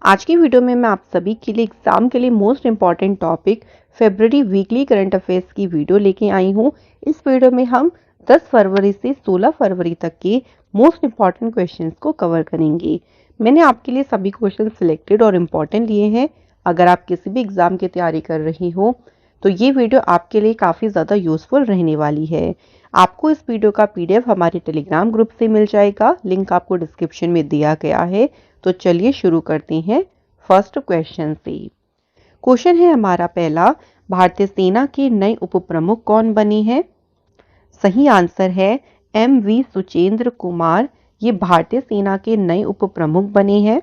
आज की वीडियो में मैं आप सभी के लिए एग्जाम के लिए मोस्ट इम्पॉर्टेंट टॉपिक फरवरी वीकली करंट अफेयर्स की वीडियो लेके आई हूँ। इस वीडियो में हम 10 फरवरी से 16 फरवरी तक के मोस्ट इम्पॉर्टेंट क्वेश्चंस को कवर करेंगे। मैंने आपके लिए सभी क्वेश्चन सिलेक्टेड और इम्पॉर्टेंट लिए हैं। अगर आप किसी भी एग्जाम की तैयारी कर रही हो तो ये वीडियो आपके लिए काफ़ी ज़्यादा यूजफुल रहने वाली है। आपको इस वीडियो का पीडीएफ हमारे टेलीग्राम ग्रुप से मिल जाएगा, लिंक आपको डिस्क्रिप्शन में दिया गया है। तो चलिए शुरू करते हैं फर्स्ट क्वेश्चन से। क्वेश्चन है हमारा पहला, भारतीय सेना के नए उप प्रमुख कौन बने हैं? सही आंसर है MV सुचेंद्र कुमार। ये भारतीय सेना के नए उप प्रमुख बने हैं।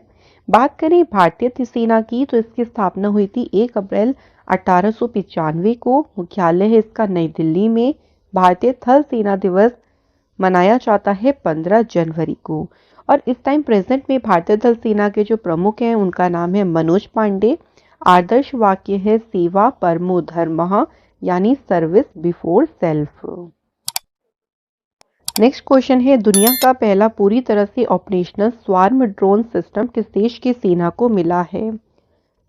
बात करें भारतीय सेना की तो इसकी स्थापना हुई थी 1 अप्रैल 1895 को। मुख्यालय है इसका नई दिल्ली में। भारतीय थल सेना दिवस मनाया जाता है 15 जनवरी को। और इस टाइम प्रेजेंट में भारतीय थल सेना के जो प्रमुख हैं उनका नाम है मनोज पांडे। आदर्श वाक्य है सेवा परमो धर्मः, यानी service before self. Next question है, दुनिया का पहला पूरी तरह से ऑपरेशनल स्वार्म ड्रोन सिस्टम किस देश की सेना को मिला है?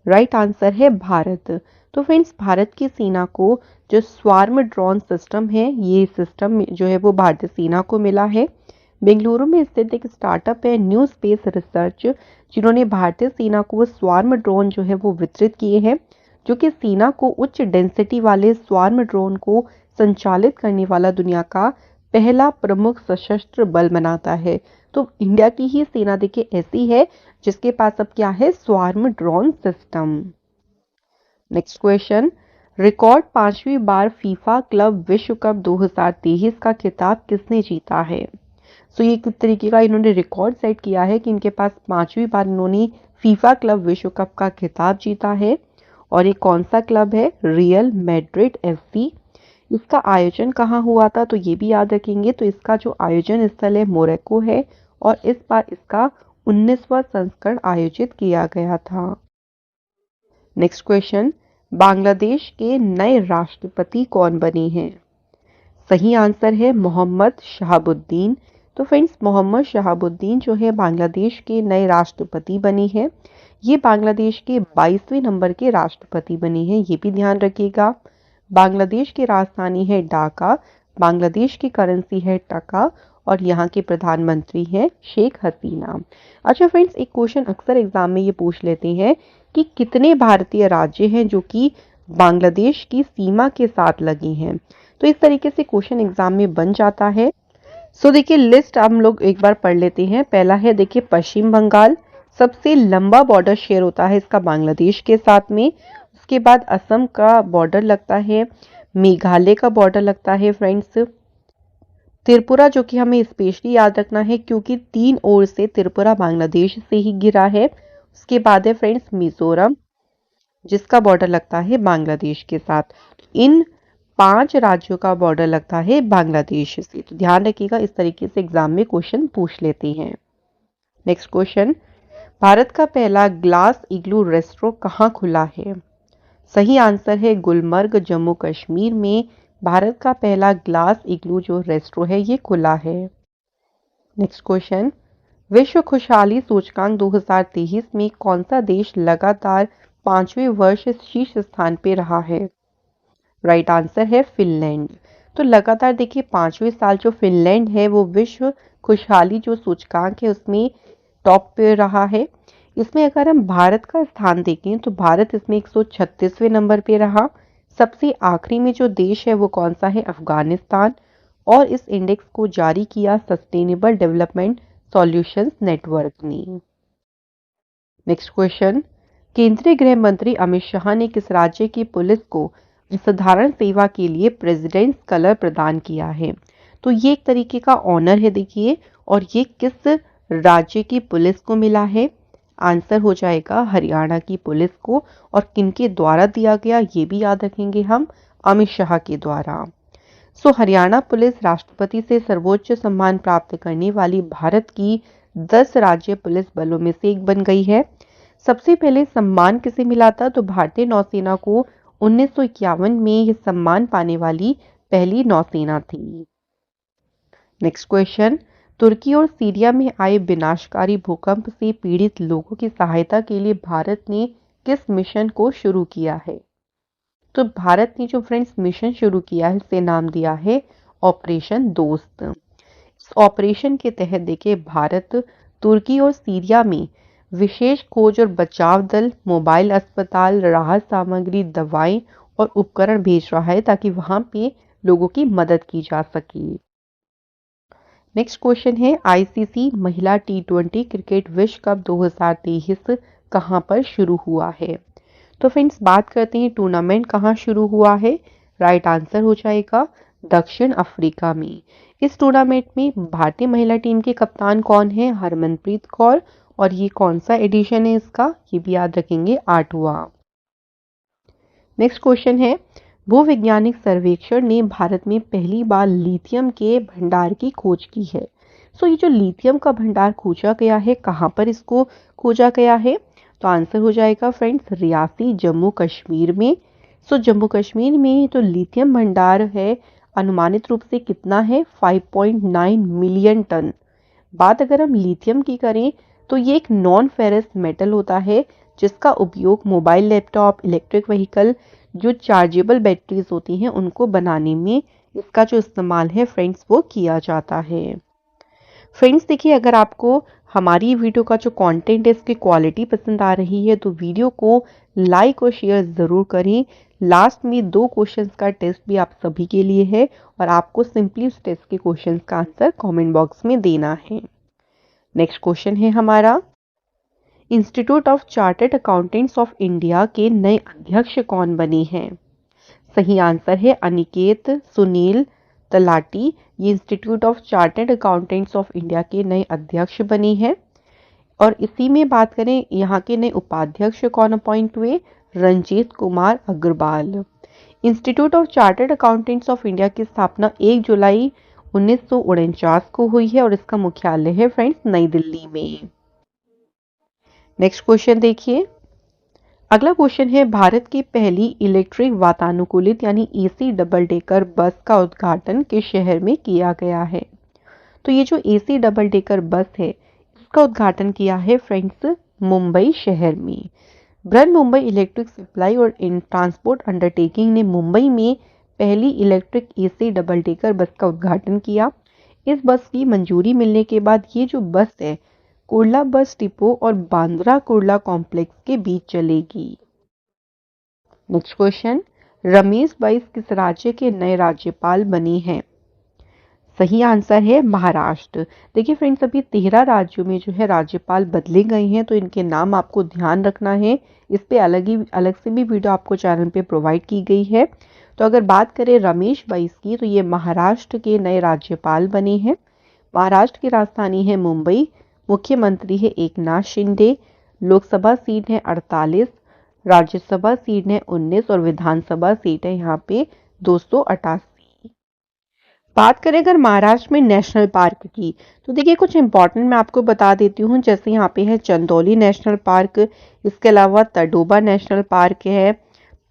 राइट आंसर है भारत। तो फ्रेंड्स, भारत की सेना को जो स्वार्म ड्रोन सिस्टम है, ये सिस्टम जो है वो भारतीय सेना को मिला है। बेंगलुरु में स्थित एक स्टार्टअप है न्यू स्पेस रिसर्च, जिन्होंने भारतीय सेना को स्वार्म ड्रोन जो है वो वितरित किए हैं, जो कि सेना को उच्च डेंसिटी वाले स्वार्म ड्रोन को संचालित करने वाला दुनिया का पहला प्रमुख सशस्त्र बल बनाता है। तो इंडिया की ही सेना देखिए ऐसी है जिसके पास अब क्या है, swarm drone system. Next question, record 5वीं बार फीफा क्लब विश्व कप 2023 का खिताब किसने जीता है? सो ये किस तरीके का इन्होंने रिकॉर्ड सेट किया है कि इनके पास 5वीं बार इन्होंने फीफा क्लब विश्व कप का खिताब जीता है। और ये कौन सा क्लब है? Real Madrid FC। इसका आयोजन कहाँ हुआ था तो ये भी याद रखेंगे। तो इसका जो आयोजन स्थल है मोरक्को है और इस बार इसका 19वां संस्करण आयोजित किया गया था। नेक्स्ट क्वेश्चन, बांग्लादेश के नए राष्ट्रपति कौन बने हैं? सही आंसर है मोहम्मद शहाबुद्दीन। तो फ्रेंड्स, मोहम्मद शहाबुद्दीन जो है बांग्लादेश के नए राष्ट्रपति बने हैं। ये बांग्लादेश के 22वें नंबर के राष्ट्रपति बने हैं, ये भी ध्यान रखिएगा। बांग्लादेश की राजधानी है ढाका, बांग्लादेश की करेंसी है टका और यहाँ के प्रधानमंत्री हैं शेख हसीना। अच्छा फ्रेंड्स, एक क्वेश्चन अक्सर एग्जाम में ये पूछ लेते हैं कि कितने भारतीय राज्य हैं जो कि बांग्लादेश की सीमा के साथ लगे हैं। तो इस तरीके से क्वेश्चन एग्जाम में बन जाता है। सो देखिए, लिस्ट हम लोग एक बार पढ़ लेते हैं। पहला है देखिए पश्चिम बंगाल, सबसे लंबा बॉर्डर शेयर होता है इसका बांग्लादेश के साथ में। उसके बाद असम का बॉर्डर लगता है, मेघालय का बॉर्डर लगता है फ्रेंड्स, त्रिपुरा जो कि हमें स्पेशली याद रखना है क्योंकि 3 ओर से त्रिपुरा बांग्लादेश से ही घिरा है। उसके बाद है फ्रेंड्स मिजोरम, जिसका बॉर्डर लगता है बांग्लादेश के साथ। इन 5 राज्यों का बॉर्डर लगता है बांग्लादेश से। तो ध्यान रखिएगा, इस तरीके से एग्जाम में क्वेश्चन पूछ लेते हैं। नेक्स्ट क्वेश्चन, भारत का पहला ग्लास इग्लू रेस्टोरेंट कहाँ खुला है? सही आंसर है गुलमर्ग, जम्मू कश्मीर में भारत का पहला ग्लास इग्लू जो रेस्टोरेंट है ये खुला है। नेक्स्ट क्वेश्चन, विश्व खुशहाली सूचकांक 2023 में कौन सा देश लगातार 5वें वर्ष शीर्ष स्थान पे रहा है? राइट आंसर है फिनलैंड। तो लगातार देखिए 5वें साल जो फिनलैंड है वो विश्व खुशहाली जो सूचकांक है उसमें टॉप पे रहा है। इसमें अगर हम भारत का स्थान देखें तो भारत इसमें 136वें नंबर पे रहा। सबसे आखिरी में जो देश है वो कौन सा है? अफगानिस्तान। और इस इंडेक्स को जारी किया सस्टेनेबल डेवलपमेंट सॉल्यूशंस नेटवर्क ने। नेक्स्ट क्वेश्चन, केंद्रीय गृह मंत्री अमित शाह ने किस राज्य की पुलिस को साधारण सेवा के लिए प्रेसिडेंट्स कलर प्रदान किया है? तो ये एक तरीके का ऑनर है देखिए, और ये किस राज्य की पुलिस को मिला है? आंसर हो जाएगा हरियाणा की पुलिस को। और किनके द्वारा दिया गया ये भी याद रखेंगे हम, अमित शाह के द्वारा। सो हरियाणा पुलिस राष्ट्रपति से सर्वोच्च सम्मान प्राप्त करने वाली भारत की 10 राज्य पुलिस बलों में से एक बन गई है। सबसे पहले सम्मान किसे मिला था? तो भारतीय नौसेना को 1951 में यह सम्मान पाने वाली पहली नौसेना थी। नेक्स्ट क्वेश्चन, तुर्की और सीरिया में आए विनाशकारी भूकंप से पीड़ित लोगों की सहायता के लिए भारत ने किस मिशन को शुरू किया है? तो भारत ने जो फ्रेंड्स मिशन शुरू किया है इसे नाम दिया है ऑपरेशन दोस्त। इस ऑपरेशन के तहत देखिए भारत तुर्की और सीरिया में विशेष खोज और बचाव दल, मोबाइल अस्पताल, राहत सामग्री, दवाएं और उपकरण भेज रहा है ताकि वहां पे लोगों की मदद की जा सके। नेक्स्ट क्वेश्चन है आईसीसी महिला टी20 क्रिकेट विश्व कप 2023 कहां पर शुरू हुआ है? तो फ्रेंड्स बात करते हैं टूर्नामेंट कहां शुरू हुआ है। राइट आंसर हो जाएगा दक्षिण अफ्रीका में। इस टूर्नामेंट में भारतीय महिला टीम के कप्तान कौन है? हरमनप्रीत कौर। और ये कौन सा एडिशन है इसका? ये भी याद रखेंगे 8वां। नेक्स्ट क्वेश्चन है भूवैज्ञानिक सर्वेक्षण ने भारत में पहली बार लिथियम के भंडार की खोज की है। सो ये जो लिथियम का भंडार खोजा गया है कहां पर इसको खोजा गया है? तो आंसर हो जाएगा फ्रेंड्स रियासी, जम्मू कश्मीर में। सो जम्मू कश्मीर में तो लिथियम भंडार है अनुमानित रूप से कितना है? 5.9 मिलियन टन। बात अगर हम लिथियम की करें तो ये एक नॉन फेरस मेटल होता है जिसका उपयोग मोबाइल, लैपटॉप, इलेक्ट्रिक व्हीकल, जो चार्जेबल बैटरीज होती हैं उनको बनाने में इसका जो इस्तेमाल है फ्रेंड्स वो किया जाता है। फ्रेंड्स देखिए अगर आपको हमारी वीडियो का जो कंटेंट है इसकी क्वालिटी पसंद आ रही है तो वीडियो को लाइक और शेयर ज़रूर करें। लास्ट में 2 क्वेश्चंस का टेस्ट भी आप सभी के लिए है और आपको सिंपली उस टेस्ट के क्वेश्चंस का आंसर कमेंट बॉक्स में देना है। नेक्स्ट क्वेश्चन है हमारा institute of chartered accountants of India के नए अध्यक्ष कौन बने हैं? सही आंसर है अनिकेत सुनील तलाटी। ये institute of chartered accountants of India के नए अध्यक्ष बने हैं। और इसी में बात करें यहाँ के नए उपाध्यक्ष कौन अपॉइंट हुए? Ranjit Kumar Agarwal. Institute of chartered accountants of India की स्थापना 1 जुलाई 1949 को हुई है और इसका मुख्यालय है फ्रेंड्स नई दिल्ली में। नेक्स्ट क्वेश्चन देखिए अगला क्वेश्चन है भारत की पहली इलेक्ट्रिक वातानुकूलित यानी एसी डबल डेकर बस का उद्घाटन किस शहर में किया गया है? तो ये जो एसी डबल डेकर बस है इसका उद्घाटन किया है फ्रेंड्स मुंबई शहर में। ब्रन मुंबई इलेक्ट्रिक सप्लाई और ट्रांसपोर्ट अंडरटेकिंग ने मुंबई में पहली electric AC double decker bus का उद्घाटन किया। इस बस की मंजूरी मिलने के बाद ये जो बस है कुर्ला बस डिपो और बांद्रा कुर्ला कॉम्प्लेक्स के बीच चलेगी। नेक्स्ट क्वेश्चन रमेश बैस किस राज्य के नए राज्यपाल बने हैं? सही आंसर है महाराष्ट्र। देखिए फ्रेंड्स अभी 13 राज्यों में जो है राज्यपाल बदले गए हैं तो इनके नाम आपको ध्यान रखना है। इस पे अलग से भी वीडियो आपको चैनल पे प्रोवाइड की गई है। तो अगर बात करें रमेश बैस की तो ये महाराष्ट्र के नए राज्यपाल बने हैं। महाराष्ट्र की राजधानी है मुंबई। मुख्यमंत्री है एकनाथ शिंदे। लोकसभा सीट है 48, राज्यसभा सीट है 19 और विधानसभा सीट है यहाँ पे 288। बात करें अगर महाराष्ट्र में नेशनल पार्क की तो देखिए कुछ इंपॉर्टेंट मैं आपको बता देती हूँ। जैसे यहाँ पे है चंदौली नेशनल पार्क, इसके अलावा तडोबा नेशनल पार्क है,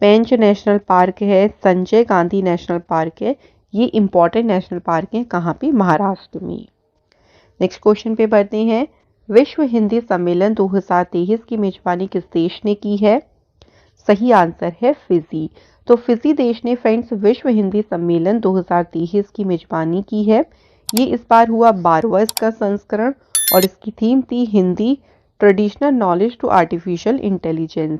पेंच नेशनल पार्क है, संजय गांधी नेशनल पार्क है। ये इंपॉर्टेंट नेशनल पार्क है कहाँ पे? महाराष्ट्र में। नेक्स्ट क्वेश्चन पे बढ़ते हैं विश्व हिंदी सम्मेलन 2023 की मेजबानी किस देश ने की है? सही आंसर है फिजी। तो फिजी देश ने फ्रेंड्स विश्व हिंदी सम्मेलन 2023 की मेजबानी की है। ये इस बार हुआ 12वां इसका संस्करण और इसकी थीम थी Hindi traditional knowledge to artificial intelligence.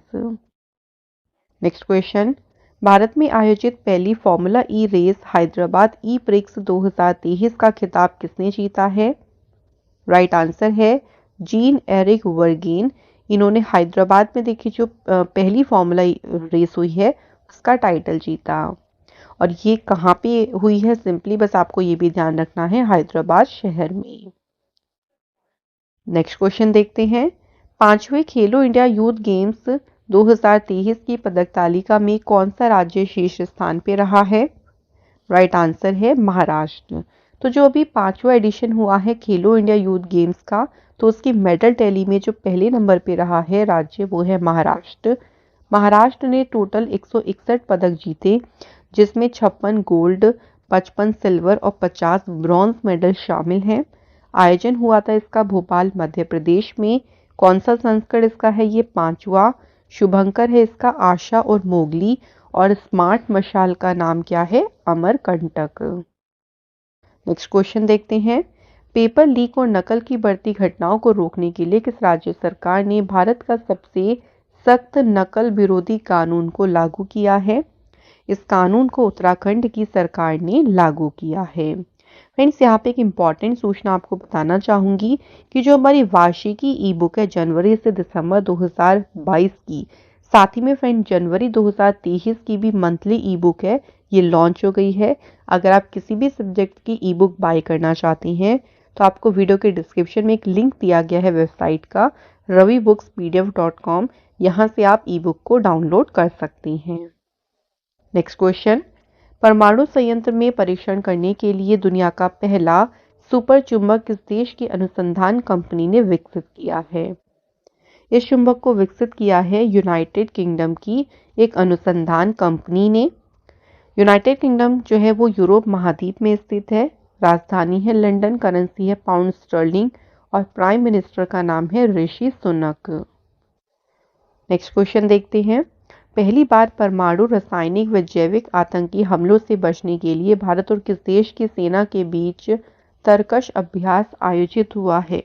Next question Bharat में आयोजित पहली formula E race Hyderabad E Prix 2023 का खिताब किसने जीता है? राइट आंसर है जीन एरिक वर्गीन। इन्होंने हैदराबाद में देखी जो पहली फॉर्मूला रेस हुई है उसका टाइटल जीता। और ये कहाँ पे हुई है? सिंपली बस आपको ये भी ध्यान रखना है हैदराबाद शहर में। नेक्स्ट क्वेश्चन देखते हैं 5वें खेलो इंडिया यूथ गेम्स 2023 की पदक तालिका में कौन सा राज्य शीर्ष स्थान पे रहा है? राइट आंसर है महाराष्ट्र। तो जो अभी 5वां एडिशन हुआ है खेलो इंडिया यूथ गेम्स का तो उसकी मेडल टैली में जो पहले नंबर पे रहा है राज्य वो है महाराष्ट्र। महाराष्ट्र ने टोटल 161 पदक जीते जिसमें 56 गोल्ड, 55 सिल्वर और 50 ब्रॉन्ज मेडल शामिल हैं। आयोजन हुआ था इसका भोपाल मध्य प्रदेश में। कौन सा संस्करण इसका है? ये 5वां। शुभंकर है इसका आशा और मोगली। और स्मार्ट मशाल का नाम क्या है? अमरकंटक। नेक्स्ट क्वेश्चन देखते हैं। पेपर लीक और नकल की बढ़ती घटनाओं को रोकने के लिए किस राज्य सरकार ने भारत का सबसे सख्त नकल विरोधी कानून को लागू किया है? इस कानून को उत्तराखंड की सरकार ने लागू किया है। फ्रेंड्स, यहाँ पे एक इम्पॉर्टेंट सूचना आपको बताना चाहूंगी कि जो हमारी वार्षिकी ई बुक है जनवरी से दिसंबर 2022 की, साथ ही में फ्रेंड जनवरी 2023 की भी मंथली ई बुक है, ये लॉन्च हो गई है। अगर आप किसी भी सब्जेक्ट की ई बुक बाय करना चाहती हैं तो आपको वीडियो के डिस्क्रिप्शन में एक लिंक दिया गया है वेबसाइट का ravibooks.pdf.com, यहाँ से आप ई बुक को डाउनलोड कर सकती हैं। Next question. परमाणु संयंत्र में परीक्षण करने के लिए दुनिया का पहला सुपर चुंबक किस देश की अनुसंधान कंपनी ने विकसित किया है? इस चुंबक को विकसित किया है यूनाइटेड किंगडम की एक अनुसंधान कंपनी ने। यूनाइटेड किंगडम जो है वो यूरोप महाद्वीप में स्थित है। राजधानी है लंदन, करेंसी है पाउंड स्टर्लिंग और प्राइम मिनिस्टर का नाम है ऋषि सुनक। नेक्स्ट क्वेश्चन देखते हैं। पहली बार परमाणु, रासायनिक व जैविक आतंकी हमलों से बचने के लिए भारत और किस देश की सेना के बीच तरकश अभ्यास आयोजित हुआ है?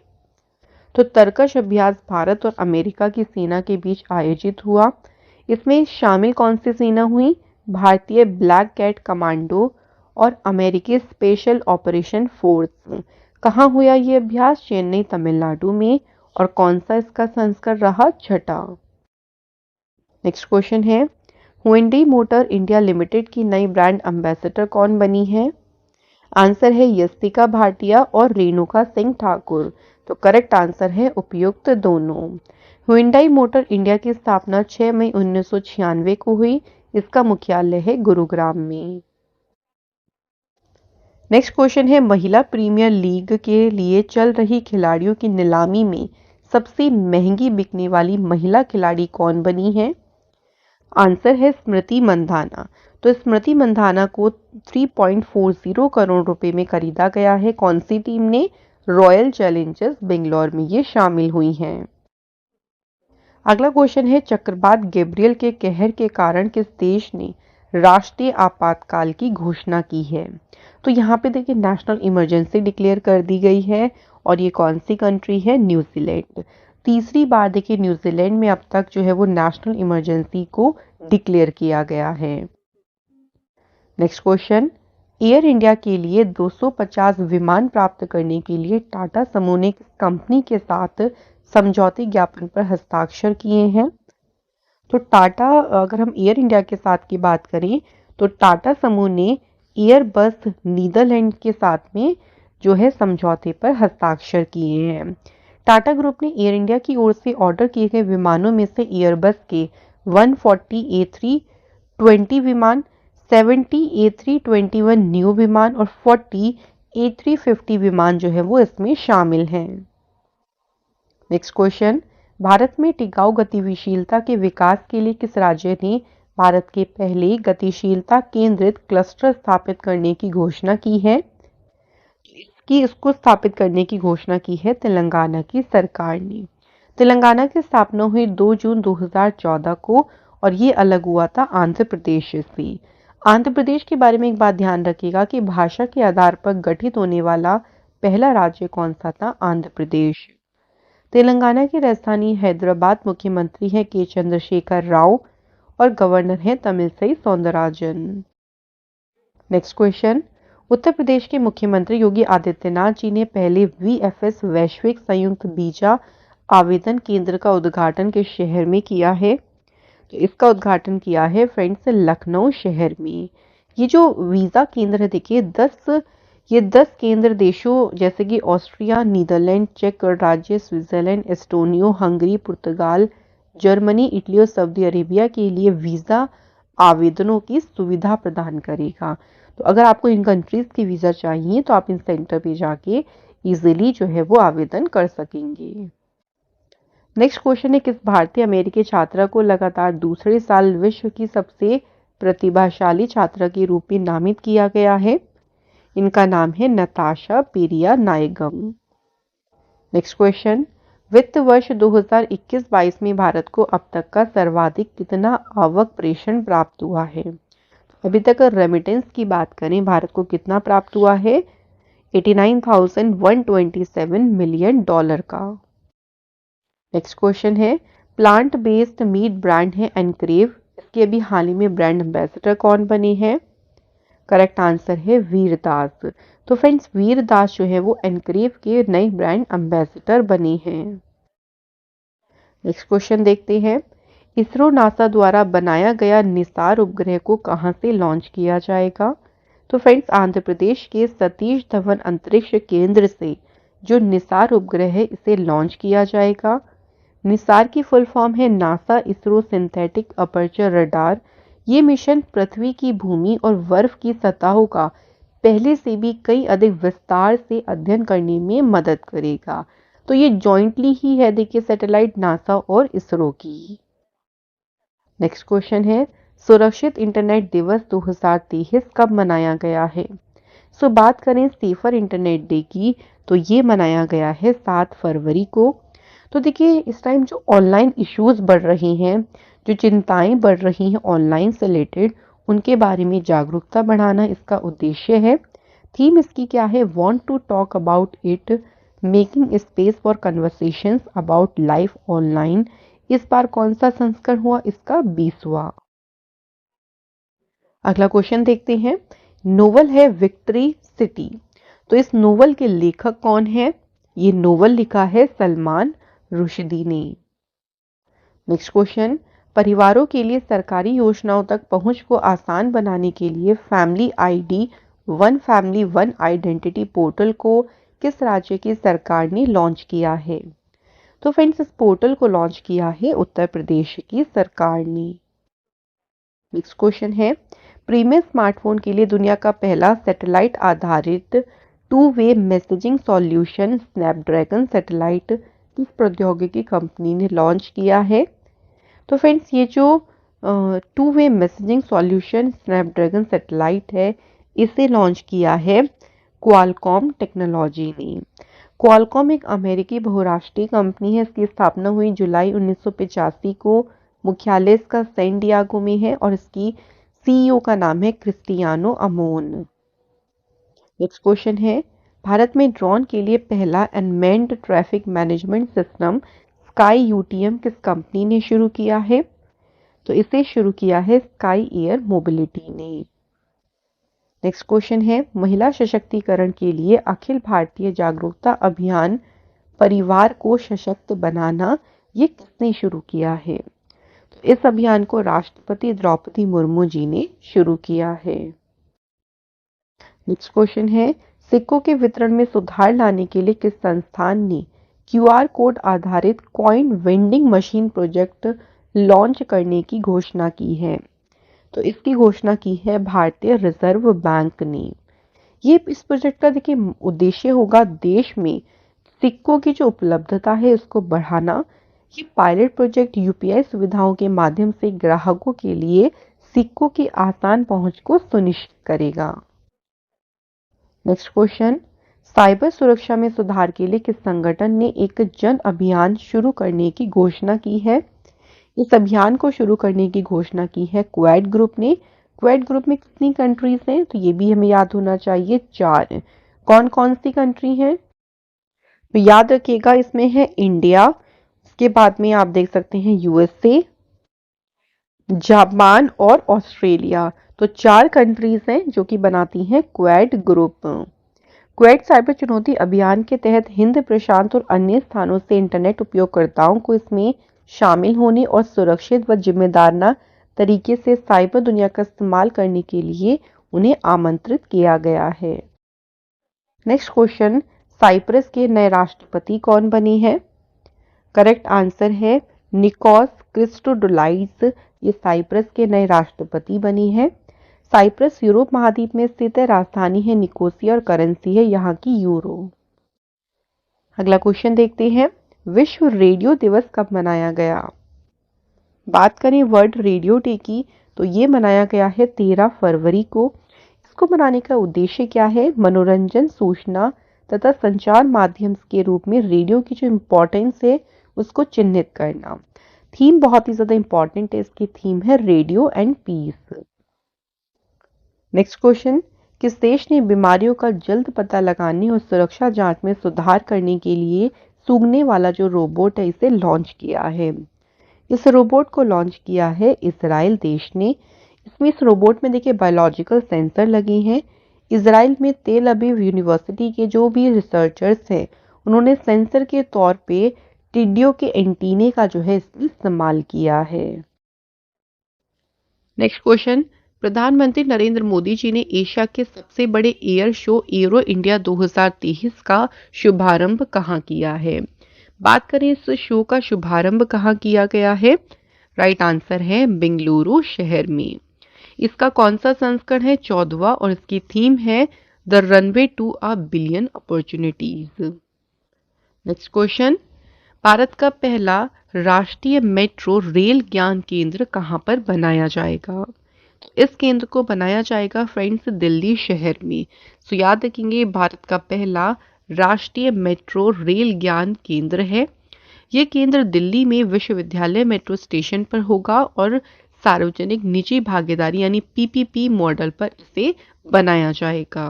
तो तरकश अभ्यास भारत और अमेरिका की सेना के बीच आयोजित हुआ। इसमें शामिल कौन सी सेना हुई? भारतीय ब्लैक कैट कमांडो और अमेरिकी स्पेशल ऑपरेशन फोर्स। कहाँ हुआ ये अभ्यास? चेन्नई, तमिलनाडु में। और कौन सा इसका संस्करण रहा? 6वां। नेक्स्ट क्वेश्चन है। हुंडई मोटर इंडिया लिमिटेड की नई ब्रांड एम्बेसडर कौन बनी है? आंसर है यस्तिका भाटिया और रेणुका सिंह ठाकुर। तो करेक्ट आंसर है उपयुक्त दोनों। हुंडई मोटर इंडिया की स्थापना 6 मई 1996 को हुई। इसका मुख्यालय है गुरुग्राम में। नेक्स्ट क्वेश्चन है। महिला प्रीमियर लीग के लिए चल रही खिलाड़ियों की नीलामी में सबसे महंगी बिकने वाली महिला खिलाड़ी कौन बनी है? आंसर है स्मृति मंधाना। तो स्मृति मंधाना को 3.40 करोड़ रुपए में खरीदा गया है। कौन सी टीम ने? रॉयल चैलेंजर्स बेंगलोर में ये शामिल हुई हैं। अगला क्वेश्चन है। चक्रवात गैब्रियल के कहर के कारण किस देश ने राष्ट्रीय आपातकाल की घोषणा की है? तो यहाँ पे देखिए नेशनल इमरजेंसी डिक्लेयर कर दी गई है। और ये कौन सी कंट्री है? न्यूजीलैंड। तीसरी बार देखिए न्यूजीलैंड में अब तक जो है वो नेशनल इमरजेंसी को डिक्लेयर किया गया है। Next question. एयर इंडिया के लिए 250 विमान प्राप्त करने के लिए टाटा समूह ने किस कंपनी के साथ समझौते ज्ञापन पर हस्ताक्षर किए हैं? तो टाटा, अगर हम एयर इंडिया के साथ की बात करें तो टाटा समूह ने एयरबस नीदरलैंड के साथ में जो है समझौते पर हस्ताक्षर किए हैं। टाटा ग्रुप ने एयर इंडिया की ओर से ऑर्डर किए गए विमानों में से एयरबस के 140 A320 विमान, 70 A321 न्यू विमान और 40 A350 विमान जो है वो इसमें शामिल हैं। Next question. भारत में टिकाऊ गतिशीलता के विकास के लिए किस राज्य ने भारत के पहले गतिशीलता केंद्रित क्लस्टर स्थापित करने की घोषणा की है? इसको स्थापित करने की घोषणा की है तेलंगाना की सरकार ने। तेलंगाना की स्थापना हुई 2 जून 2014 को और ये अलग हुआ था आंध्र प्रदेश से। आंध्र प्रदेश के बारे में एक बात ध्यान रखिएगा कि भाषा के आधार पर गठित होने वाला पहला राज्य कौन सा था? आंध्र प्रदेश। तेलंगाना की राजधानी हैदराबाद। मुख्यमंत्री है के चंद्रशेखर राव और गवर्नर है तमिलसाई सौंदरराजन। Next question. उत्तर प्रदेश के मुख्यमंत्री योगी आदित्यनाथ जी ने पहले VFS वैश्विक संयुक्त वीजा आवेदन केंद्र का उद्घाटन किस शहर में किया है? तो इसका उद्घाटन किया है फ्रेंड्स लखनऊ शहर में। ये जो वीजा केंद्र है देखिए 10 केंद्र देशों जैसे कि ऑस्ट्रिया, नीदरलैंड, चेक गणराज्य, स्विट्जरलैंड, एस्टोनिया, हंगरी, पुर्तगाल, जर्मनी, इटली और सऊदी अरेबिया के लिए वीजा आवेदनों की सुविधा प्रदान करेगा। तो अगर आपको इन कंट्रीज की वीजा चाहिए तो आप इन सेंटर पे जाके इजीली जो है वो आवेदन कर सकेंगे। नेक्स्ट क्वेश्चन है। किस भारतीय अमेरिकी छात्रा को लगातार दूसरे साल विश्व की सबसे प्रतिभाशाली छात्रा के रूप में नामित किया गया है? इनका नाम है नताशा पेरिया नायगम। नेक्स्ट क्वेश्चन, वित्त वर्ष 2021-22 में भारत को अब तक का सर्वाधिक कितना आवक प्रेषण प्राप्त हुआ है? अभी तक रेमिटेंस की बात करें, भारत को कितना प्राप्त हुआ है? 89,127 मिलियन डॉलर का। नेक्स्ट क्वेश्चन है, प्लांट बेस्ड मीट ब्रांड है एनक्रेव, इसके अभी हाल ही में ब्रांड एम्बेसडर कौन बने हैं? करेक्ट आंसर है वीरदास। तो फ्रेंड्स, वीरदास जो है वो एनक्रेव के नए ब्रांड एम्बेसडर बने हैं। नेक्स्ट क्वेश्चन देखते हैं, इसरो नासा द्वारा बनाया गया निसार उपग्रह को कहां से लॉन्च किया जाएगा? तो फ्रेंड्स, आंध्र प्रदेश के सतीश धवन अंतरिक्ष केंद्र से जो निसार उपग्रह है इसे लॉन्च किया जाएगा। निसार की फुल फॉर्म है NASA ISRO synthetic aperture radar. ये मिशन पृथ्वी की भूमि और बर्फ की सतहों का पहले से भी कई अधिक विस्तार से अध्ययन करने में मदद करेगा। तो ये जॉइंटली ही है, देखिए, सैटेलाइट नासा और इसरो की। नेक्स्ट क्वेश्चन है, सुरक्षित इंटरनेट दिवस 2023 कब मनाया गया है? बात करें सेफर इंटरनेट डे की, तो ये मनाया गया है 7 फरवरी को। तो देखिए, इस टाइम जो ऑनलाइन इश्यूज बढ़ रही हैं, जो चिंताएं बढ़ रही हैं ऑनलाइन से रिलेटेड, उनके बारे में जागरूकता बढ़ाना इसका उद्देश्य है। थीम इसकी क्या है? Want to talk about it, making space for conversations about life online. इस बार कौन सा संस्करण हुआ? इसका 20वां। अगला क्वेश्चन देखते हैं, नोवेल है विक्ट्री सिटी, तो इस नोवेल के लेखक कौन है? ये नोवेल लिखा है सलमान रुश्दी ने। नेक्स्ट क्वेश्चन, परिवारों के लिए सरकारी योजनाओं तक पहुंच को आसान बनाने के लिए family ID one family one identity portal को किस राज्य की सरकार ने लॉन्च किया है? तो फ्रेंड्स, इस पोर्टल को लॉन्च किया है उत्तर प्रदेश की सरकार ने। नेक्स्ट क्वेश्चन है, प्रीमियम स्मार्टफोन के लिए दुनिया का पहला सैटेलाइट आधारित two way messaging solution Snapdragon satellite किस प्रौद्योगिकी कंपनी ने लॉन्च किया है? तो फ्रेंड्स, ये जो two way messaging solution Snapdragon satellite है, इसे लॉन्च किया है क्वालकॉम टेक्नोलॉजी ने। क्वालकॉम एक अमेरिकी बहुराष्ट्रीय कंपनी है। इसकी स्थापना हुई जुलाई 1985 को। मुख्यालय इसका सैन डियागो में है और इसकी सीईओ का नाम है क्रिस्टियानो अमोन। नेक्स्ट क्वेश्चन है, भारत में ड्रोन के लिए पहला unmanned traffic management system sky UTM किस कंपनी ने शुरू किया है? तो इसे शुरू किया है स्काई एयर मोबिलिटी ने। नेक्स्ट क्वेश्चन है, महिला सशक्तिकरण के लिए अखिल भारतीय जागरूकता अभियान परिवार को सशक्त बनाना, ये किसने शुरू किया है? तो इस अभियान को राष्ट्रपति द्रौपदी मुर्मू जी ने शुरू किया है। नेक्स्ट क्वेश्चन है, सिक्कों के वितरण में सुधार लाने के लिए किस संस्थान ने क्यूआर कोड आधारित coin vending machine project launch करने की घोषणा की है? तो इसकी घोषणा की है भारतीय रिजर्व बैंक ने। ये इस प्रोजेक्ट का देखिए उद्देश्य होगा देश में सिक्कों की जो उपलब्धता है उसको बढ़ाना। ये पायलट प्रोजेक्ट यूपीआई सुविधाओं के माध्यम से ग्राहकों के लिए सिक्कों की आसान पहुंच को सुनिश्चित करेगा। नेक्स्ट क्वेश्चन, साइबर सुरक्षा में सुधार के लिए किस संगठन ने एक जन अभियान शुरू करने की घोषणा की है? इस अभियान को शुरू करने की घोषणा की है क्वेड ग्रुप ने। क्वेड ग्रुप में कितनी कंट्रीज हैं? तो ये भी हमें याद होना चाहिए, 4। कौन कौन सी कंट्री हैं? तो याद रखिएगा, इसमें है इंडिया, इसके बाद में आप देख सकते हैं यूएसए, जापान और ऑस्ट्रेलिया। तो 4 कंट्रीज हैं जो कि बनाती हैं क्वेड ग्रुप। क्वेड साइबर चुनौती अभियान के तहत हिंद प्रशांत और अन्य स्थानों से इंटरनेट उपयोगकर्ताओं को इसमें शामिल होने और सुरक्षित व जिम्मेदाराना तरीके से साइबर दुनिया का इस्तेमाल करने के लिए उन्हें आमंत्रित किया गया है। नेक्स्ट क्वेश्चन, साइप्रस के नए राष्ट्रपति कौन बने हैं? करेक्ट आंसर है निकोस क्रिस्टोडोलाइस। ये साइप्रस के नए राष्ट्रपति बने हैं। साइप्रस यूरोप महाद्वीप में स्थित है। राजधानी है निकोसिया और करेंसी है यहाँ की यूरो। अगला क्वेश्चन देखते हैं, विश्व रेडियो दिवस कब मनाया गया? बात करें वर्ल्ड रेडियो डे की, तो ये मनाया गया है 13 फरवरी को। इसको मनाने का उद्देश्य क्या है? मनोरंजन, सूचना तथा संचार माध्यम के रूप में रेडियो की जो इम्पोर्टेंस है उसको चिन्हित करना। थीम बहुत ही ज्यादा इंपॉर्टेंट है, इसकी थीम है radio and peace. Next question, किस देश ने बीमारियों का जल्द पता लगाने और सुरक्षा जांच में सुधार करने के लिए सूंघने वाला जो रोबोट है इसे लॉन्च किया है? इस रोबोट को लॉन्च किया है इजराइल देश ने। इस रोबोट में देखिए बायोलॉजिकल सेंसर लगे हैं। इजराइल में तेल अवीव यूनिवर्सिटी के जो भी रिसर्चर्स हैं उन्होंने सेंसर के तौर पे टिड्डियों के एंटीने का जो है इस्तेमाल किया है। नेक्स्ट क्वेश्चन, प्रधानमंत्री नरेंद्र मोदी जी ने एशिया के सबसे बड़े एयर शो एरो इंडिया 2023 का शुभारंभ कहाँ किया है? बात करें इस शो का शुभारंभ कहाँ किया गया है? राइट आंसर है बेंगलुरु शहर में। इसका कौन सा संस्करण है? 14वां, और इसकी थीम है the runway to a billion opportunities. Next question, Bharat का पहला राष्ट्रीय मेट्रो रेल ज्ञान केंद्र कहां पर बनाया जाएगा? इस केंद्र को बनाया जाएगा फ्रेंड्स दिल्ली शहर में। सो याद रखेंगे भारत का पहला राष्ट्रीय मेट्रो रेल ज्ञान केंद्र है। यह केंद्र दिल्ली में विश्वविद्यालय मेट्रो स्टेशन पर होगा और सार्वजनिक निजी भागीदारी यानी पीपीपी मॉडल पर इसे बनाया जाएगा।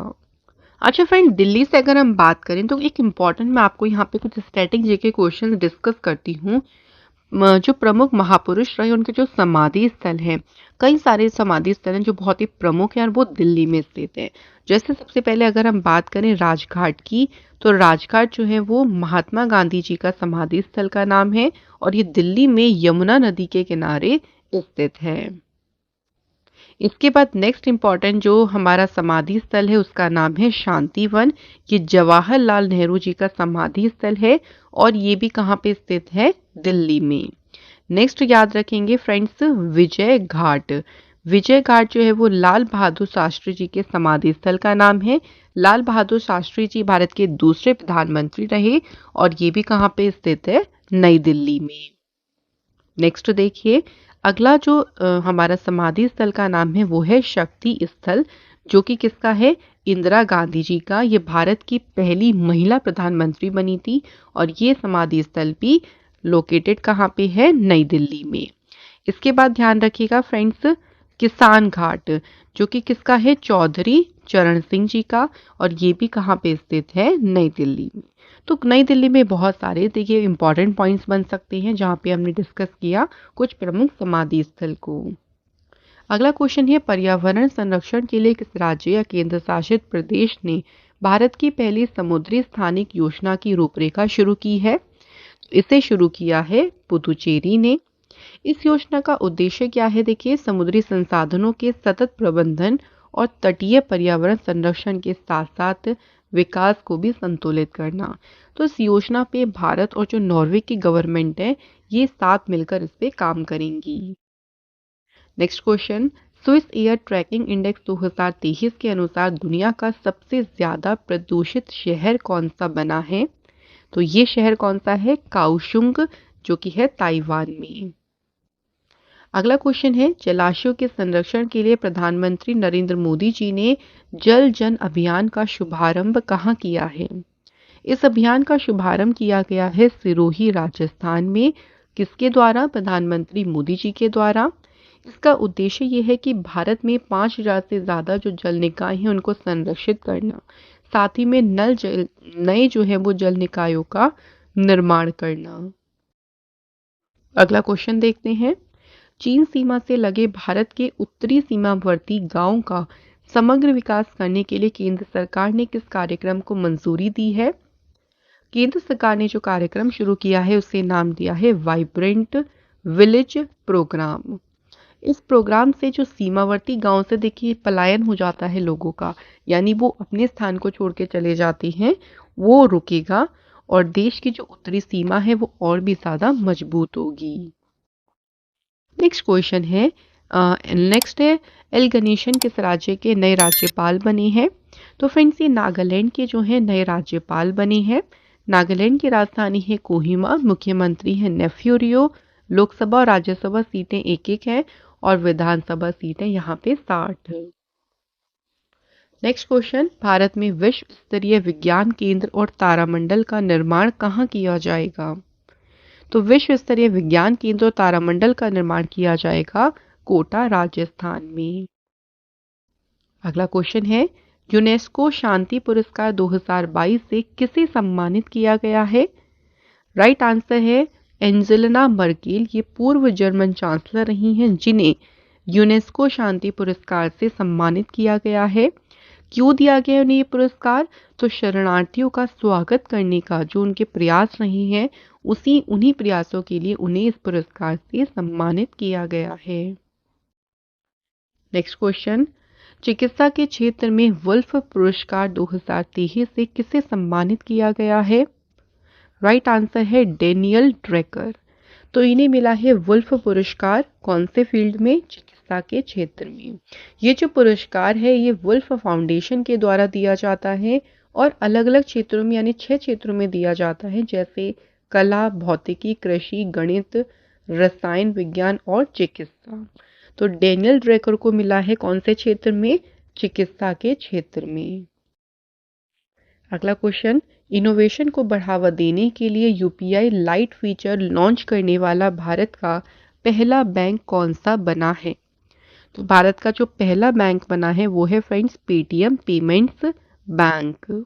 अच्छा फ्रेंड, दिल्ली से अगर हम बात करें तो एक इम्पॉर्टेंट मैं आपको यहाँ पे कुछ स्टैटिक जीके क्वेश्चन डिस्कस करती हूँ। जो प्रमुख महापुरुष रहे उनके जो समाधि स्थल हैं, कई सारे समाधि स्थल हैं जो बहुत ही प्रमुख हैं और वो दिल्ली में स्थित है। जैसे सबसे पहले अगर हम बात करें राजघाट की, तो राजघाट जो है वो महात्मा गांधी जी का समाधि स्थल का नाम है और ये दिल्ली में यमुना नदी के किनारे स्थित है। इसके बाद नेक्स्ट इंपॉर्टेंट जो हमारा समाधि स्थल है उसका नाम है शांतिवन। ये जवाहरलाल नेहरू जी का समाधि स्थल है और ये भी कहाँ पे स्थित है? दिल्ली में। नेक्स्ट याद रखेंगे फ्रेंड्स विजय घाट। विजय घाट जो है वो लाल बहादुर शास्त्री जी के समाधि स्थल का नाम है। लाल बहादुर शास्त्री जी भारत के दूसरे प्रधानमंत्री रहे और ये भी कहाँ पे स्थित है? नई दिल्ली में। नेक्स्ट देखिए, अगला जो हमारा समाधि स्थल का नाम है वो है शक्ति स्थल, जो कि किसका है? इंदिरा गांधी जी का। ये भारत की पहली महिला प्रधानमंत्री बनी थी और ये समाधि स्थल भी लोकेटेड कहाँ पे है? नई दिल्ली में। इसके बाद ध्यान रखिएगा फ्रेंड्स किसान घाट, जो कि किसका है? चौधरी चरण सिंह जी का और ये भी कहाँ पे स्थित है? नई दिल्ली में। तो नई दिल्ली में बहुत सारे देखिए इंपॉर्टेंट पॉइंट्स बन सकते हैं जहाँ पे हमने डिस्कस किया कुछ प्रमुख समाधि स्थल को। अगला क्वेश्चन है, पर्यावरण संरक्षण के लिए किस राज्य या केंद्र शासित प्रदेश ने भारत की पहली समुद्री स्थानिक योजना की रूपरेखा शुरू की है? इसे शुरू किया है पुदुचेरी ने। इस योजना का उद्देश्य क्या है? देखिए, समुद्री संसाधनों के सतत प्रबंधन और तटीय पर्यावरण संरक्षण के साथ साथ विकास को भी संतुलित करना। तो इस योजना पे भारत और जो नॉर्वे की गवर्नमेंट है ये साथ मिलकर इस पे काम करेंगी। Next question, Swiss air tracking index 2023 के अनुसार दुनिया का सबसे ज्यादा प्रदूषित शहर कौन सा बना है? तो ये शहर कौन सा है? काओशुंग, जो कि है ताइवान में। अगला क्वेश्चन है, जलाशयों के संरक्षण के लिए प्रधानमंत्री नरेंद्र मोदी जी ने जल जन अभियान का शुभारंभ कहाँ किया है? इस अभियान का शुभारंभ किया गया है सिरोही राजस्थान में। किसके द्वारा? प्रधानमंत्री मोदी जी के द्वारा। इसका उद्देश्य ये है कि भारत में 5000 से ज्यादा जो जल निकाय हैं उनको संरक्षित करना, साथ ही में नए जो है वो जल निकायों का निर्माण करना। अगला क्वेश्चन देखते हैं, चीन सीमा से लगे भारत के उत्तरी सीमावर्ती गांवों का समग्र विकास करने के लिए केंद्र सरकार ने किस कार्यक्रम को मंजूरी दी है? केंद्र सरकार ने जो कार्यक्रम शुरू किया है उसे नाम दिया है वाइब्रेंट विलेज प्रोग्राम। इस प्रोग्राम से जो सीमावर्ती गांव से देखिए पलायन हो जाता है लोगों का, यानी वो अपने स्थान को छोड़ के चले जाते हैं, वो रुकेगा और देश की जो उत्तरी सीमा है वो और भी ज्यादा मजबूत होगी। नेक्स्ट क्वेश्चन है, नेक्स्ट है एल गणेशन किस राज्य के नए राज्यपाल बने हैं? तो फ्रेंड्स ये नागालैंड के जो है नए राज्यपाल बने हैं। नागालैंड की राजधानी है कोहिमा, मुख्यमंत्री है नेफ्यूरियो, लोकसभा और राज्यसभा सीटें एक एक हैं और विधानसभा सीटें यहाँ पे 60 है। नेक्स्ट क्वेश्चन, भारत में विश्व स्तरीय विज्ञान केंद्र और तारामंडल का निर्माण कहाँ किया जाएगा? तो विश्व स्तरीय विज्ञान केंद्र और तारामंडल का निर्माण किया जाएगा कोटा, राजस्थान में। अगला क्वेश्चन है, यूनेस्को शांति पुरस्कार 2022 से किसे सम्मानित किया गया है? राइट आंसर है एंजेलिना मर्केल। ये पूर्व जर्मन चांसलर रही हैं जिन्हें यूनेस्को शांति पुरस्कार से सम्मानित किया गया है। क्यों दिया गया उन्हें ये पुरस्कार? तो शरणार्थियों का स्वागत करने का जो उनके प्रयास रहे हैं, उन्हीं प्रयासों के लिए उन्हें इस पुरस्कार से सम्मानित किया गया है। नेक्स्ट क्वेश्चन, चिकित्सा के क्षेत्र में वुल्फ पुरस्कार 2023 से किसे सम्मानित किया गया है? राइट आंसर है डेनियल ड्रेकर। तो इन्हें मिला है वुल्फ पुरस्कार, कौन से फील्ड में? चिकित्सा के क्षेत्र में। ये जो पुरस्कार है ये वुल्फ फाउंडेशन के द्वारा दिया जाता है और अलग अलग क्षेत्रों में यानी 6 क्षेत्रों में दिया जाता है, जैसे कला, भौतिकी, कृषि, गणित, रसायन विज्ञान और चिकित्सा। तो डेनियल ड्रेकर को मिला है कौन से क्षेत्र में? चिकित्सा के क्षेत्र में। अगला क्वेश्चन, इनोवेशन को बढ़ावा देने के लिए यूपीआई लाइट फीचर लॉन्च करने वाला भारत का पहला बैंक कौन सा बना है? तो भारत का जो पहला बैंक बना है वो है फ्रेंड्स पेटीएम पेमेंट्स बैंक।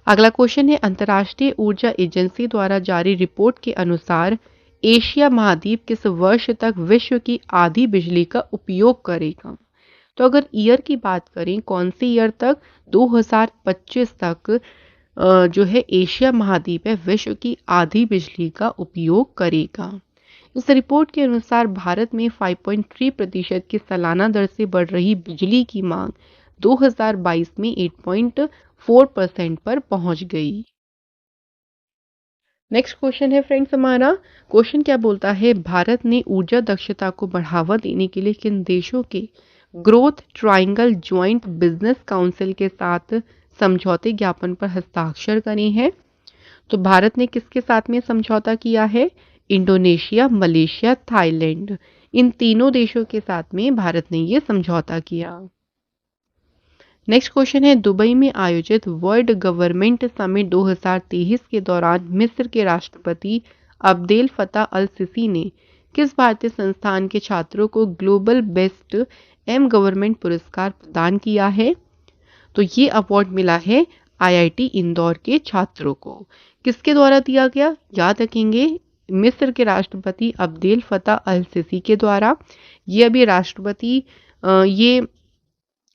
अगला क्वेश्चन है, अंतर्राष्ट्रीय ऊर्जा एजेंसी द्वारा जारी रिपोर्ट के अनुसार एशिया महाद्वीप किस वर्ष तक विश्व की आधी बिजली का उपयोग करेगा? तो अगर ईयर की बात करें, कौन सी ईयर तक? 2025 तक जो है एशिया महाद्वीप है विश्व की आधी बिजली का उपयोग करेगा। इस रिपोर्ट के अनुसार भारत में 5.3% की सालाना दर से बढ़ रही बिजली की मांग 2022 में 8.4% पर पहुंच गई। नेक्स्ट क्वेश्चन है फ्रेंड्स हमारा, क्वेश्चन क्या बोलता है, भारत ने ऊर्जा दक्षता को बढ़ावा देने के लिए किन देशों के growth triangle joint business council के साथ समझौते ज्ञापन पर हस्ताक्षर करे हैं? तो भारत ने किसके साथ में समझौता किया है? इंडोनेशिया, मलेशिया, थाईलैंड, इन तीनों देशों के साथ में भारत ने ये समझौता किया। नेक्स्ट क्वेश्चन है, दुबई में आयोजित वर्ल्ड गवर्नमेंट समिट 2023 के दौरान मिस्र के राष्ट्रपति अब्देल फत्ताह अल सीसी ने किस भारतीय संस्थान के छात्रों को ग्लोबल बेस्ट एम गवर्नमेंट पुरस्कार प्रदान किया है? तो ये अवार्ड मिला है आईआईटी इंदौर के छात्रों को। किसके द्वारा दिया गया? याद रखेंगे, मिस्र के राष्ट्रपति अब्देल फत्ताह अल सीसी के द्वारा। ये अभी राष्ट्रपति ये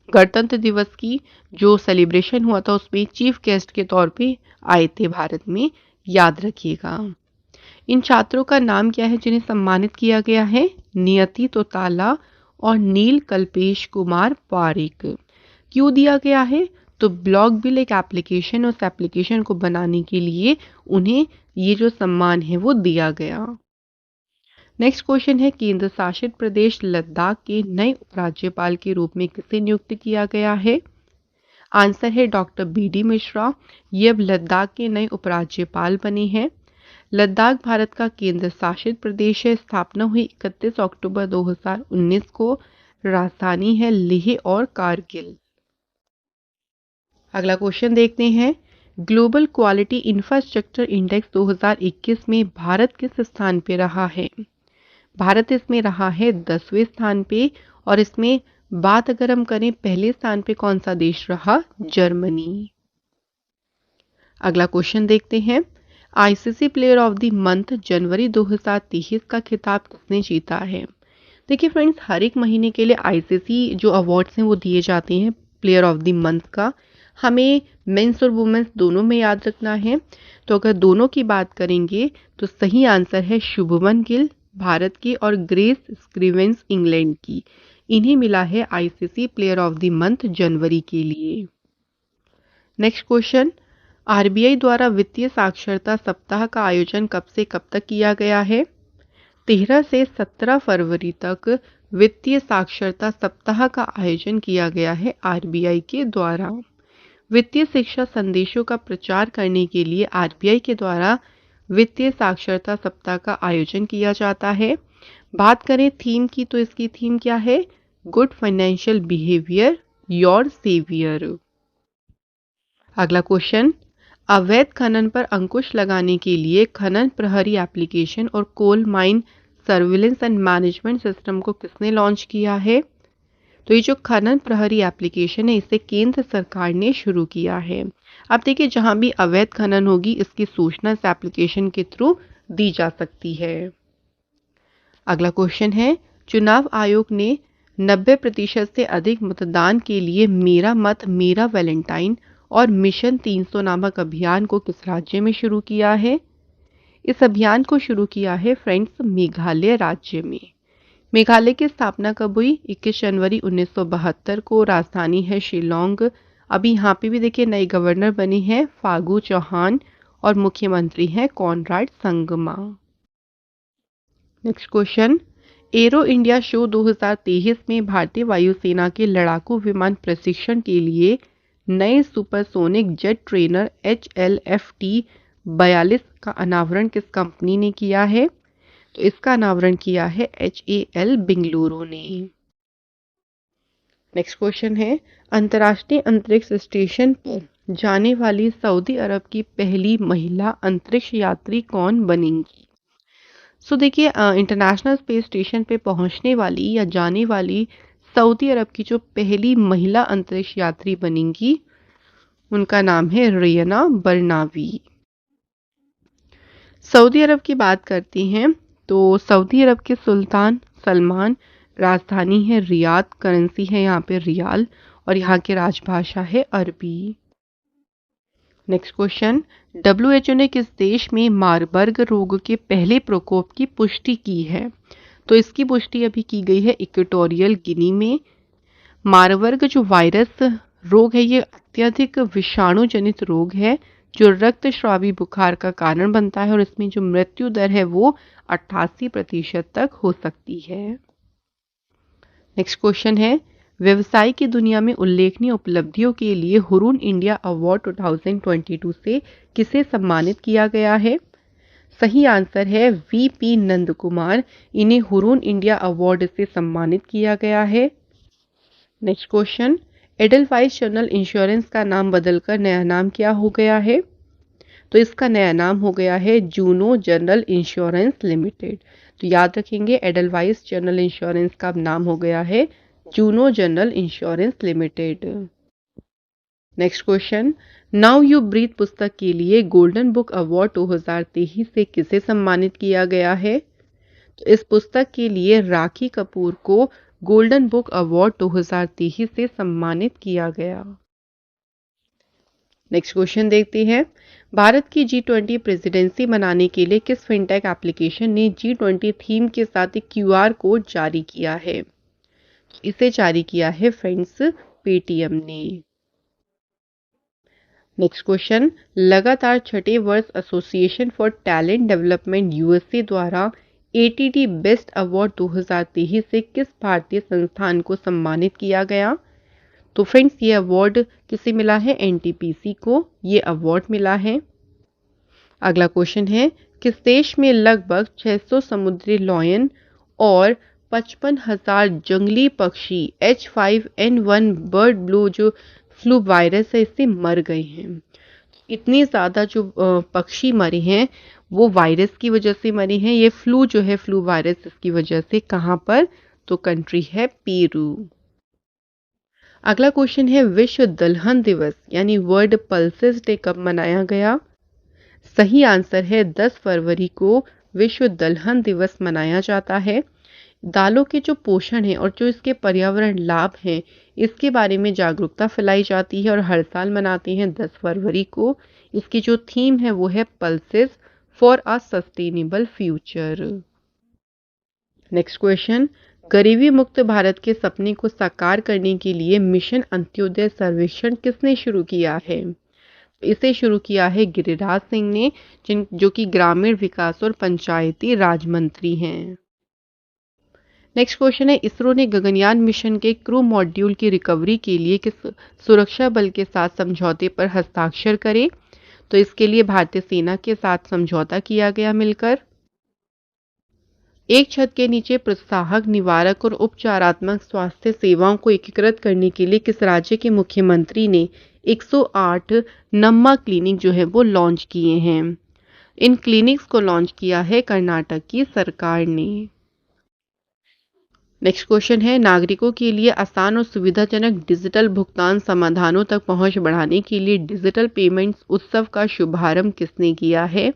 गणतंत्र दिवस की जो सेलिब्रेशन हुआ था उसमें चीफ गेस्ट के तौर पे आए थे भारत में, याद रखिएगा। इन छात्रों का नाम क्या है जिन्हें सम्मानित किया गया है? नियति तोताला और नील कल्पेश कुमार पारिक। क्यों दिया गया है? तो ब्लॉक बिल एक एप्लीकेशन, उस एप्लीकेशन को बनाने के लिए उन्हें ये जो सम्मान है वो दिया गया। नेक्स्ट क्वेश्चन है, केंद्र शासित प्रदेश लद्दाख के नए उपराज्यपाल के रूप में किसे नियुक्त किया गया है? आंसर है डॉक्टर BD मिश्रा। ये अब लद्दाख के नए उपराज्यपाल बने हैं। लद्दाख भारत का केंद्र शासित प्रदेश है। स्थापना हुई 31 अक्टूबर 2019 को। राजधानी है लेह और कारगिल। अगला क्वेश्चन देखते हैं, ग्लोबल क्वालिटी इंफ्रास्ट्रक्चर इंडेक्स 2021 में भारत किस स्थान पे रहा है? भारत इसमें रहा है 10वें स्थान पे। और इसमें बात अगर हम करें पहले स्थान पे कौन सा देश रहा? जर्मनी। अगला क्वेश्चन देखते हैं, ICC player of the month जनवरी 2023 का खिताब किसने जीता है? देखिए फ्रेंड्स, हर एक महीने के लिए आईसीसी जो अवार्ड्स हैं वो दिए जाते हैं प्लेयर ऑफ द मंथ का। हमें मेंस और वुमेन्स दोनों में याद रखना है। तो अगर दोनों की बात करेंगे तो सही आंसर है शुभमन गिल भारत की और ग्रेस स्क्रीवेंस इंग्लैंड की। इन्हें मिला है ICC player of the month जनवरी के लिए। नेक्स्ट क्वेश्चन, आरबीआई द्वारा वित्तीय साक्षरता सप्ताह का आयोजन कब से कब तक किया गया है? 13 से 17 फरवरी तक वित्तीय साक्षरता सप्ताह का आयोजन किया गया है आरबीआई के द्वारा। वित्तीय शिक्षा संदेशों का प्रचार करने के लिए आरबीआई के द्वारा वित्तीय साक्षरता सप्ताह का आयोजन किया जाता है। बात करें थीम की तो इसकी थीम क्या है? Good financial behaviour your saviour. अगला क्वेश्चन, अवैध खनन पर अंकुश लगाने के लिए खनन प्रहरी एप्लीकेशन और coal mine surveillance and management system को किसने लॉन्च किया है? तो ये जो खनन प्रहरी एप्लीकेशन है इसे केंद्र सरकार ने शुरू किया है। अब देखिए, जहां भी अवैध खनन होगी इसकी सूचना इस एप्लीकेशन के थ्रू दी जा सकती है। अगला क्वेश्चन है, चुनाव आयोग ने 90% से अधिक मतदान के लिए मेरा मत मेरा वैलेंटाइन और मिशन 300 नामक अभियान को किस राज्य में शुरू किया है? इस अभियान को शुरू किया है फ्रेंड्स मेघालय राज्य में। मेघालय की स्थापना कब हुई? 21 जनवरी 1972 को। राजधानी है शिलोंग। अभी यहाँ पे भी देखिए नए गवर्नर बने हैं फागू चौहान और मुख्यमंत्री हैं Conrad Sangma. Next question, arrow India show 2023 में भारतीय वायुसेना के लड़ाकू विमान प्रशिक्षण के लिए नए सुपरसोनिक जेट ट्रेनर HLFT-42 का अनावरण किस कंपनी ने किया है? तो इसका अनावरण किया है HAL बेंगलुरु ने। नेक्स्ट क्वेश्चन है, अंतर्राष्ट्रीय अंतरिक्ष स्टेशन पर जाने वाली सऊदी अरब की पहली महिला अंतरिक्ष यात्री कौन बनेंगी? सो देखिए, इंटरनेशनल स्पेस स्टेशन पे पहुंचने वाली या जाने वाली सऊदी अरब की जो पहली महिला अंतरिक्ष यात्री बनेंगी उनका नाम है रियाना बरनावी। सऊदी अरब की बात करते हैं तो सऊदी अरब के सुल्तान सलमान, राजधानी है रियाद, करेंसी है यहाँ पे रियाल और यहाँ की राजभाषा है अरबी। नेक्स्ट क्वेश्चन, WHO ने किस देश में मारबर्ग रोग के पहले प्रकोप की पुष्टि की है? तो इसकी पुष्टि अभी की गई है इक्वेटोरियल गिनी में। मारबर्ग जो वायरस रोग है ये अत्यधिक विषाणु जनित रोग है जो रक्तस्रावी बुखार का कारण बनता है और इसमें जो मृत्यु दर है वो 88% तक हो सकती है। नेक्स्ट क्वेश्चन है, व्यवसाय की दुनिया में उल्लेखनीय उपलब्धियों के लिए हुरून इंडिया अवार्ड 2022 से किसे सम्मानित किया गया है? सही आंसर है VP नंद कुमार, इन्हें हुरून इंडिया अवार्ड से सम्मानित किया गया है। Next question, Edelweiss general insurance का नाम बदलकर नया नाम क्या हो गया है? तो इसका नया नाम हो गया है जूनो जनरल इंश्योरेंस लिमिटेड। तो याद रखेंगे, एडलवाइस जनरल इंश्योरेंस का नाम हो गया है Juno general insurance limited. Next question, now you breathe पुस्तक के लिए गोल्डन बुक अवार्ड 2023 से किसे सम्मानित किया गया है? तो इस पुस्तक के लिए राखी कपूर को गोल्डन बुक अवार्ड 2023 से सम्मानित किया गया। नेक्स्ट क्वेश्चन देखते हैं, भारत की G20 प्रेसिडेंसी मनाने के लिए किस फिनटेक एप्लीकेशन ने G20 थीम के साथ एक QR कोड जारी किया है? इसे जारी किया है फ्रेंड्स पेटीएम ने। नेक्स्ट क्वेश्चन, लगातार छठे वर्ष association for talent development USA द्वारा ATD बेस्ट अवार्ड 2023 से किस भारतीय संस्थान को सम्मानित किया गया? तो फ्रेंड्स ये अवार्ड किसे मिला है? NTPC को ये अवार्ड मिला है। अगला क्वेश्चन है, किस देश में लगभग 600 समुद्री लॉयन और 55,000 जंगली पक्षी H5N1 बर्ड फ्लू वायरस है इससे मर गए हैं? इतनी ज़्यादा जो पक्षी मरे हैं वो वायरस की वजह से मरे हैं। ये फ्लू जो है फ्लू वायरस इसकी वजह से। कहाँ पर? तो कंट्री है पेरू। अगला क्वेश्चन है, विश्व दलहन दिवस यानी वर्ल्ड पल्सेस डे कब मनाया गया? सही आंसर है 10 फरवरी को विश्व दलहन दिवस मनाया जाता है। दालों के जो पोषण है और जो इसके पर्यावरण लाभ हैं इसके बारे में जागरूकता फैलाई जाती है और हर साल मनाते हैं 10 फरवरी को। इसकी जो थीम है वो है pulses for a sustainable future. Next question, गरीबी मुक्त भारत के सपने को साकार करने के लिए मिशन अंत्योदय सर्वेक्षण किसने शुरू किया है? इसे शुरू किया है गिरिराज सिंह ने, जो कि ग्रामीण विकास और पंचायती राज मंत्री हैं। नेक्स्ट क्वेश्चन है, इसरो ने गगनयान मिशन के क्रू मॉड्यूल की रिकवरी के लिए किस सुरक्षा बल के साथ समझौते पर हस्ताक्षर करे? तो इसके लिए भारतीय सेना के साथ समझौता किया गया मिलकर। एक छत के नीचे प्रोत्साहक, निवारक और उपचारात्मक स्वास्थ्य सेवाओं को एकीकृत करने के लिए किस राज्य के मुख्यमंत्री ने 108 नम्मा क्लिनिक जो है वो लॉन्च किए हैं? इन क्लिनिक्स को लॉन्च किया है कर्नाटक की सरकार ने। नेक्स्ट क्वेश्चन है, नागरिकों के लिए आसान और सुविधाजनक डिजिटल भुगतान समाधानों तक पहुंच बढ़ाने के लिए डिजिटल पेमेंट्स उत्सव का शुभारंभ किसने किया है?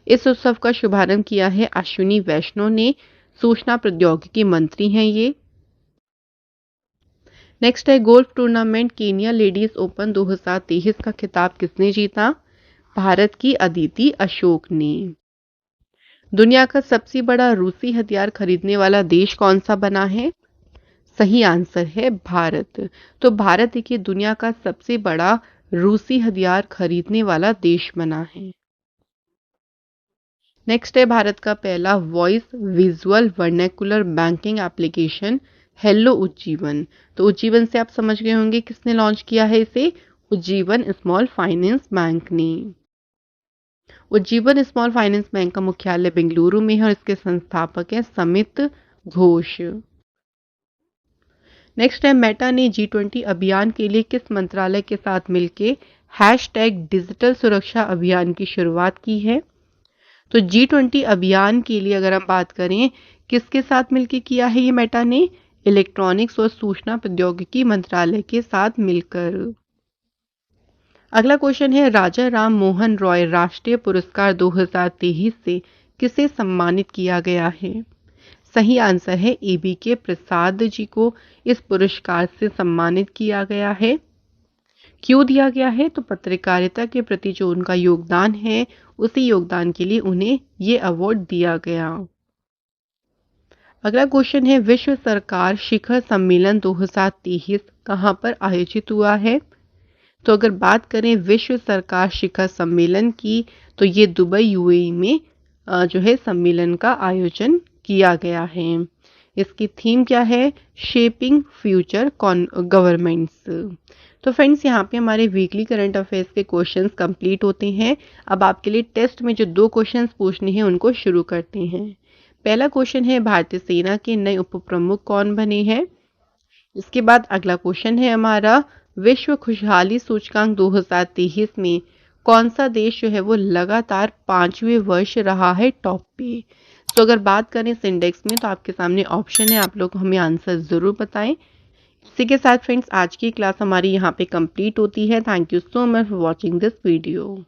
इस उत्सव का शुभारंभ किया है अश्विनी वैष्णव ने, सूचना प्रौद्योगिकी मंत्री हैं ये। नेक्स्ट है, golf tournament Kenya ladies open 2023 का खिताब किसने जीता? भारत की अदिति अशोक ने। दुनिया का सबसे बड़ा रूसी हथियार खरीदने वाला देश कौन सा बना है? सही आंसर है भारत। तो भारत देखिए दुनिया का सबसे बड़ा रूसी हथियार खरीदने वाला देश बना है। नेक्स्ट है, भारत का पहला voice visual vernacular banking application hello Ujjivan. तो उज्जीवन से आप समझ गए होंगे किसने लॉन्च किया है इसे? उज्जीवन स्मॉल फाइनेंस बैंक ने। उज्जीवन स्मॉल फाइनेंस बैंक का मुख्यालय बेंगलुरु में है और इसके संस्थापक हैं समित घोष। नेक्स्ट है, मेटा ने G20 अभियान के लिए किस मंत्रालय के साथ मिलकर #डिजिटल सुरक्षा अभियान की शुरुआत की है? तो G20 अभियान के लिए अगर हम बात करें किसके साथ मिलकर किया है ये मेटा ने? इलेक्ट्रॉनिक्स और सूचना प्रौद्योगिकी मंत्रालय के साथ मिलकर। अगला क्वेश्चन है, राजा राम मोहन रॉय राष्ट्रीय पुरस्कार 2023 से किसे सम्मानित किया गया है? सही आंसर है ABK प्रसाद जी को इस पुरस्कार से सम्मानित किया गया है। क्यों दिया गया है? तो पत्रकारिता के प्रति जो उनका योगदान है उसी योगदान के लिए उन्हें ये अवार्ड दिया गया। अगला क्वेश्चन है, विश्व सरकार शिखर सम्मेलन 2023 कहां पर आयोजित हुआ है? तो अगर बात करें विश्व सरकार शिखर सम्मेलन की तो ये दुबई UAE में जो है सम्मेलन का आयोजन किया गया है। इसकी थीम क्या है? Shaping future governments. तो फ्रेंड्स यहाँ पे हमारे वीकली करंट अफेयर्स के क्वेश्चंस कंप्लीट होते हैं। अब आपके लिए टेस्ट में जो 2 क्वेश्चंस पूछने हैं उनको शुरू करते हैं। पहला क्वेश्चन है, भारतीय सेना के नए उप प्रमुख कौन बने हैं? इसके बाद अगला क्वेश्चन है हमारा, विश्व खुशहाली सूचकांक 2023 में कौन सा देश जो है वो लगातार 5वें वर्ष रहा है टॉप पे? तो अगर बात करें इस इंडेक्स में तो आपके सामने ऑप्शन है, आप लोग हमें आंसर ज़रूर बताएं। इसी के साथ फ्रेंड्स आज की क्लास हमारी यहाँ पे कंप्लीट होती है। Thank you so much for watching this video.